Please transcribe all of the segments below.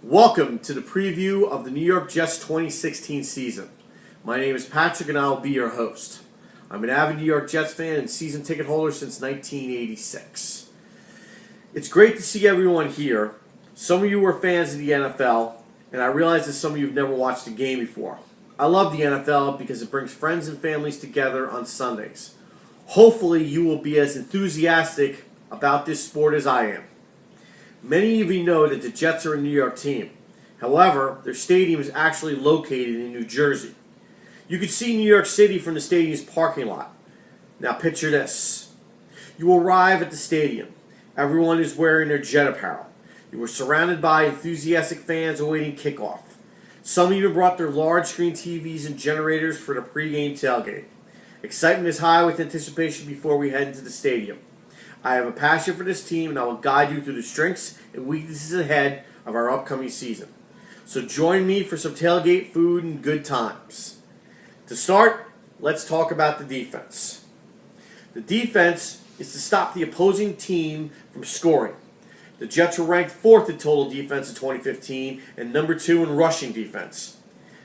Welcome to the preview of the New York Jets 2016 season. My name is Patrick and I will be your host. I'm an avid New York Jets fan and season ticket holder since 1986. It's great to see everyone here. Some of you are fans of the NFL, and I realize that some of you have never watched a game before. I love the NFL because it brings friends and families together on Sundays. Hopefully you will be as enthusiastic about this sport as I am. Many of you know that the Jets are a New York team. However, their stadium is actually located in New Jersey. You can see New York City from the stadium's parking lot. Now picture this. You arrive at the stadium. Everyone is wearing their Jet apparel. You are surrounded by enthusiastic fans awaiting kickoff. Some even brought their large screen TVs and generators for the pregame tailgate. Excitement is high with anticipation before we head into the stadium. I have a passion for this team, and I will guide you through the strengths and weaknesses ahead of our upcoming season. So join me for some tailgate food and good times. To start, let's talk about the defense. The defense is to stop the opposing team from scoring. The Jets were ranked 4th in total defense in 2015 and number 2 in rushing defense.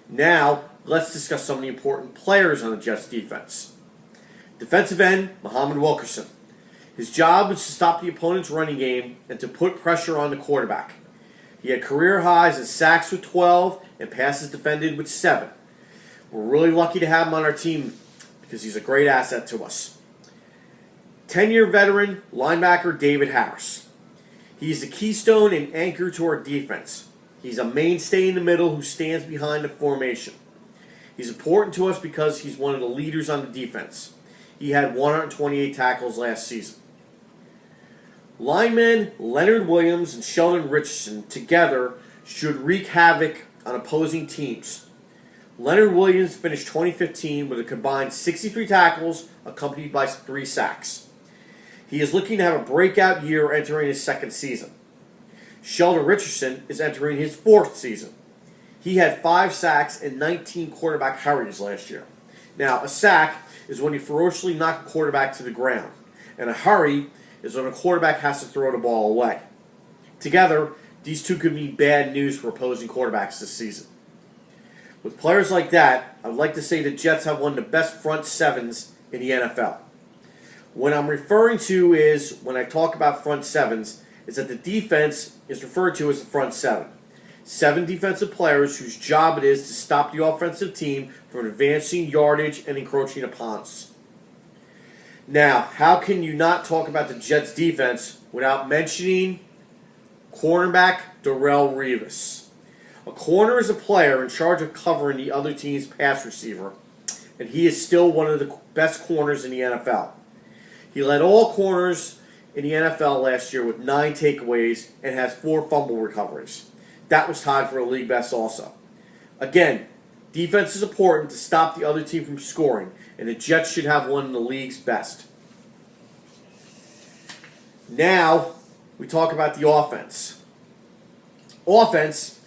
Now, let's discuss some of the important players on the Jets defense. Defensive end, Muhammad Wilkerson. His job was to stop the opponent's running game and to put pressure on the quarterback. He had career highs in sacks with 12 and passes defended with 7. We're really lucky to have him on our team because he's a great asset to us. 10-year veteran linebacker David Harris. He's the keystone and anchor to our defense. He's a mainstay in the middle who stands behind the formation. He's important to us because he's one of the leaders on the defense. He had 128 tackles last season. Linemen Leonard Williams and Sheldon Richardson together should wreak havoc on opposing teams. Leonard Williams finished 2015 with a combined 63 tackles accompanied by 3 sacks. He is looking to have a breakout year entering his 2nd season. Sheldon Richardson is entering his 4th season. He had 5 sacks and 19 quarterback hurries last year. Now, a sack is when you ferociously knock a quarterback to the ground, and a hurry is when a quarterback has to throw the ball away. Together, these two could mean bad news for opposing quarterbacks this season. With players like that, I'd like to say the Jets have one of the best front sevens in the NFL. What I'm referring to is, when I talk about front sevens, is that the defense is referred to as the front 7. 7 defensive players whose job it is to stop the offensive team from advancing yardage and encroaching upon us. Now, how can you not talk about the Jets' defense without mentioning cornerback Darrelle Revis? A corner is a player in charge of covering the other team's pass receiver, and he is still one of the best corners in the NFL. He led all corners in the NFL last year with 9 takeaways and has 4 fumble recoveries. That was tied for a league best also. Again, defense is important to stop the other team from scoring, and the Jets should have one of the league's best. Now, we talk about the offense. Offense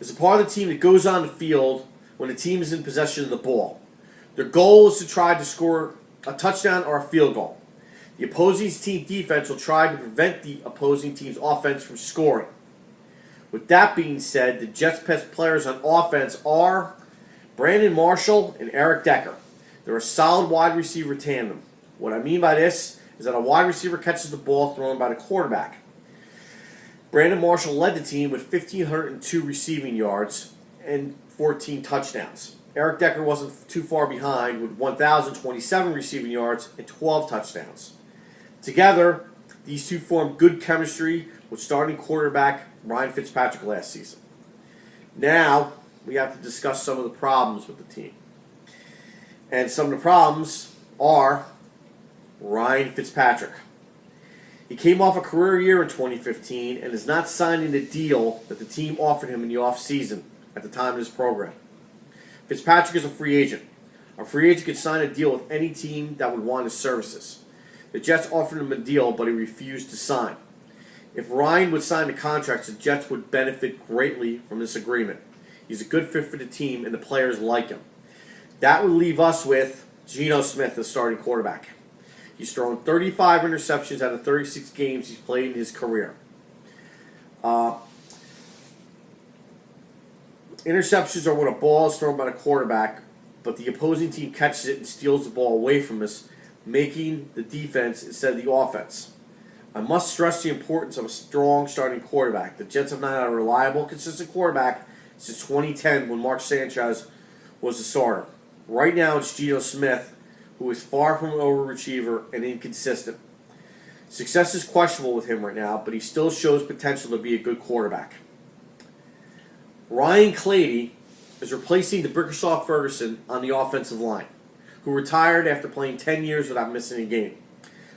is a part of the team that goes on the field when the team is in possession of the ball. Their goal is to try to score a touchdown or a field goal. The opposing team defense will try to prevent the opposing team's offense from scoring. With that being said, the Jets' best players on offense are Brandon Marshall and Eric Decker. They're a solid wide receiver tandem. What I mean by this is that a wide receiver catches the ball thrown by the quarterback. Brandon Marshall led the team with 1,502 receiving yards and 14 touchdowns. Eric Decker wasn't too far behind with 1,027 receiving yards and 12 touchdowns. Together, these two formed good chemistry with starting quarterback Ryan Fitzpatrick last season. Now, we have to discuss some of the problems with the team. And some of the problems are Ryan Fitzpatrick. He came off a career year in 2015 and is not signing the deal that the team offered him in the offseason at the time of his program. Fitzpatrick is a free agent. A free agent could sign a deal with any team that would want his services. The Jets offered him a deal, but he refused to sign. If Ryan would sign the contract, the Jets would benefit greatly from this agreement. He's a good fit for the team, and the players like him. That would leave us with Geno Smith, the starting quarterback. He's thrown 35 interceptions out of 36 games he's played in his career. Interceptions are when a ball is thrown by the quarterback, but the opposing team catches it and steals the ball away from us, making the defense instead of the offense. I must stress the importance of a strong starting quarterback. The Jets have not had a reliable, consistent quarterback since 2010 when Mark Sanchez was the starter. Right now it's Geno Smith, who is far from an overachiever and inconsistent. Success is questionable with him right now, but he still shows potential to be a good quarterback. Ryan Clady is replacing DeBrickasaw Ferguson on the offensive line, who retired after playing 10 years without missing a game.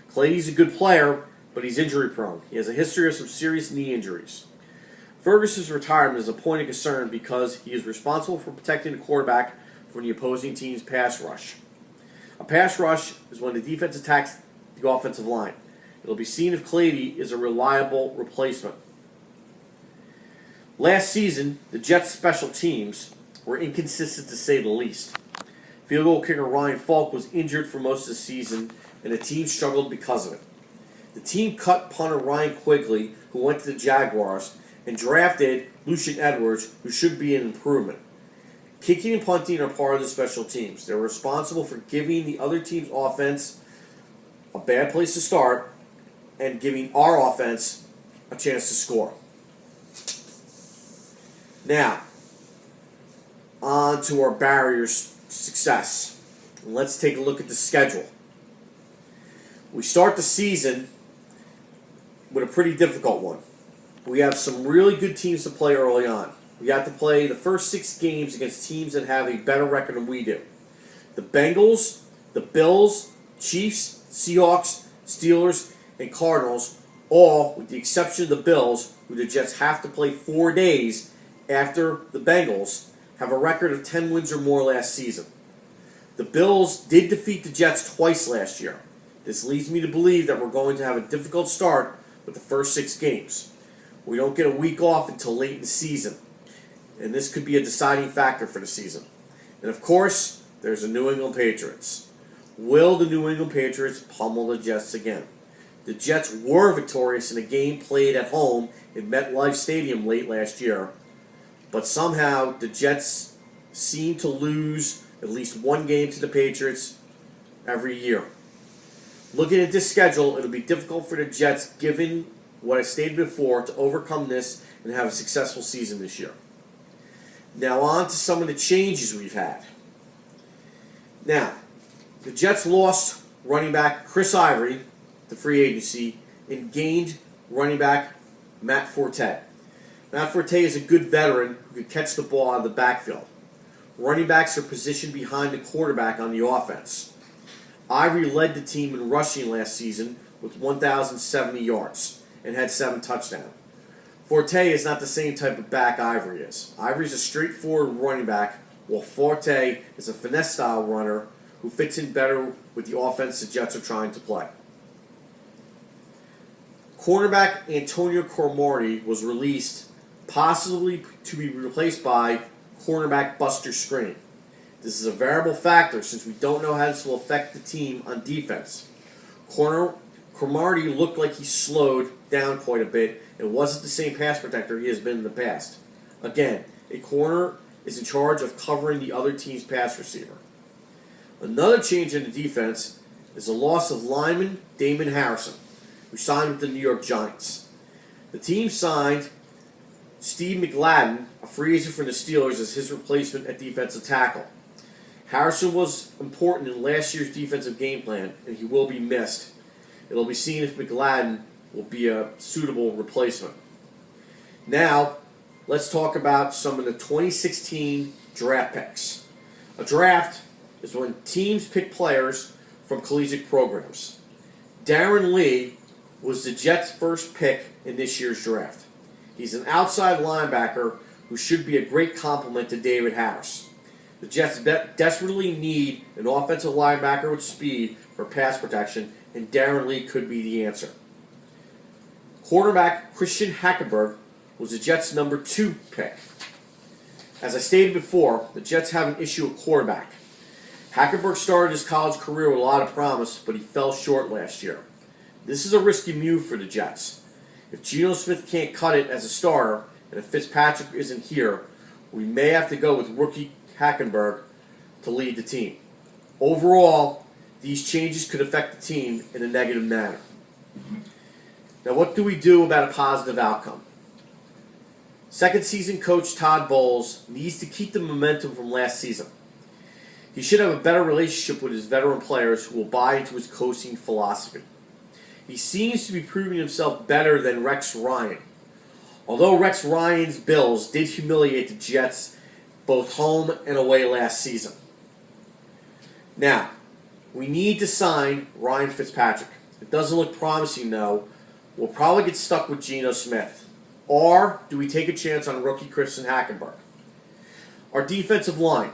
Clady's a good player, but he's injury prone. He has a history of some serious knee injuries. Ferguson's retirement is a point of concern because he is responsible for protecting the quarterback from the opposing team's pass rush. A pass rush is when the defense attacks the offensive line. It'll be seen if Clady is a reliable replacement. Last season, the Jets' special teams were inconsistent to say the least. Field goal kicker Ryan Falk was injured for most of the season, and the team struggled because of it. The team cut punter Ryan Quigley, who went to the Jaguars, and drafted Lucian Edwards, who should be an improvement. Kicking and punting are part of the special teams. They're responsible for giving the other team's offense a bad place to start and giving our offense a chance to score. Now, on to our barriers to success. Let's take a look at the schedule. We start the season with a pretty difficult one. We have some really good teams to play early on. We have to play the first 6 games against teams that have a better record than we do. The Bengals, the Bills, Chiefs, Seahawks, Steelers, and Cardinals, all, with the exception of the Bills, who the Jets have to play 4 days after the Bengals, have a record of 10 wins or more last season. The Bills did defeat the Jets twice last year. This leads me to believe that we're going to have a difficult start with the first 6 games. We don't get a week off until late in the season, and this could be a deciding factor for the season. And of course, there's the New England Patriots. Will the New England Patriots pummel the Jets again? The Jets were victorious in a game played at home in MetLife Stadium late last year, but somehow the Jets seem to lose at least one game to the Patriots every year. Looking at this schedule, it'll be difficult for the Jets, given what I stated before, to overcome this and have a successful season this year. Now on to some of the changes we've had. Now, the Jets lost running back Chris Ivory to free agency and gained running back Matt Forte. Matt Forte is a good veteran who can catch the ball out of the backfield. Running backs are positioned behind the quarterback on the offense. Ivory led the team in rushing last season with 1,070 yards and had 7 touchdowns. Forte is not the same type of back Ivory is. Ivory is a straightforward running back, while Forte is a finesse-style runner who fits in better with the offense the Jets are trying to play. Cornerback Antonio Cromartie was released, possibly to be replaced by cornerback Buster Skrine. This is a variable factor since we don't know how this will affect the team on defense. Cromartie looked like he slowed down quite a bit and wasn't the same pass protector he has been in the past. Again, a corner is in charge of covering the other team's pass receiver. Another change in the defense is the loss of lineman Damon Harrison, who signed with the New York Giants. The team signed Steve McLadden, a free agent from the Steelers, as his replacement at defensive tackle. Harrison was important in last year's defensive game plan, and he will be missed. It'll be seen if McLadden will be a suitable replacement. Now, let's talk about some of the 2016 draft picks. A draft is when teams pick players from collegiate programs. Darren Lee was the Jets' first pick in this year's draft. He's an outside linebacker who should be a great complement to David Harris. The Jets desperately need an offensive linebacker with speed for pass protection, and Darren Lee could be the answer. Quarterback Christian Hackenberg was the Jets' number 2 pick. As I stated before, the Jets have an issue at quarterback. Hackenberg started his college career with a lot of promise, but he fell short last year. This is a risky move for the Jets. If Geno Smith can't cut it as a starter, and if Fitzpatrick isn't here, we may have to go with rookie Hackenberg to lead the team. Overall, these changes could affect the team in a negative manner. Now, what do we do about a positive outcome? Second season coach Todd Bowles needs to keep the momentum from last season. He should have a better relationship with his veteran players who will buy into his coaching philosophy. He seems to be proving himself better than Rex Ryan. Although Rex Ryan's Bills did humiliate the Jets both home and away last season. Now, we need to sign Ryan Fitzpatrick. It doesn't look promising, though. We'll probably get stuck with Geno Smith. Or do we take a chance on rookie Christian Hackenberg? Our defensive line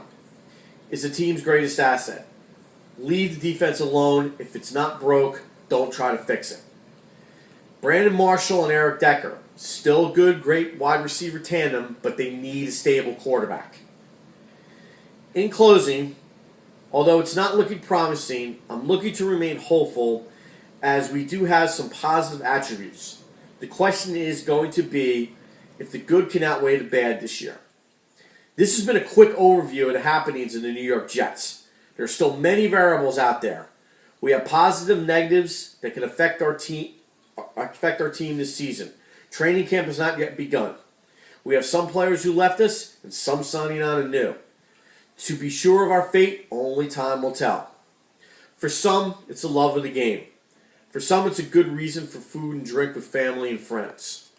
is the team's greatest asset. Leave the defense alone. If it's not broke, don't try to fix it. Brandon Marshall and Eric Decker, still a good, great wide receiver tandem, but they need a stable quarterback. In closing, although it's not looking promising, I'm looking to remain hopeful as we do have some positive attributes. The question is going to be if the good can outweigh the bad this year. This has been a quick overview of the happenings in the New York Jets. There are still many variables out there. We have positive and negatives that can affect our team this season. Training camp has not yet begun. We have some players who left us and some signing on anew. To be sure of our fate, only time will tell. For some, it's the love of the game. For some, it's a good reason for food and drink with family and friends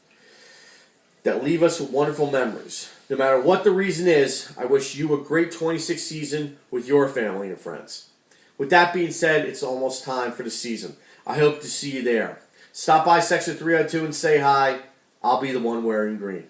that leave us with wonderful memories. No matter what the reason is, I wish you a great 26th season with your family and friends. With that being said, it's almost time for the season. I hope to see you there. Stop by Section 302 and say hi. I'll be the one wearing green.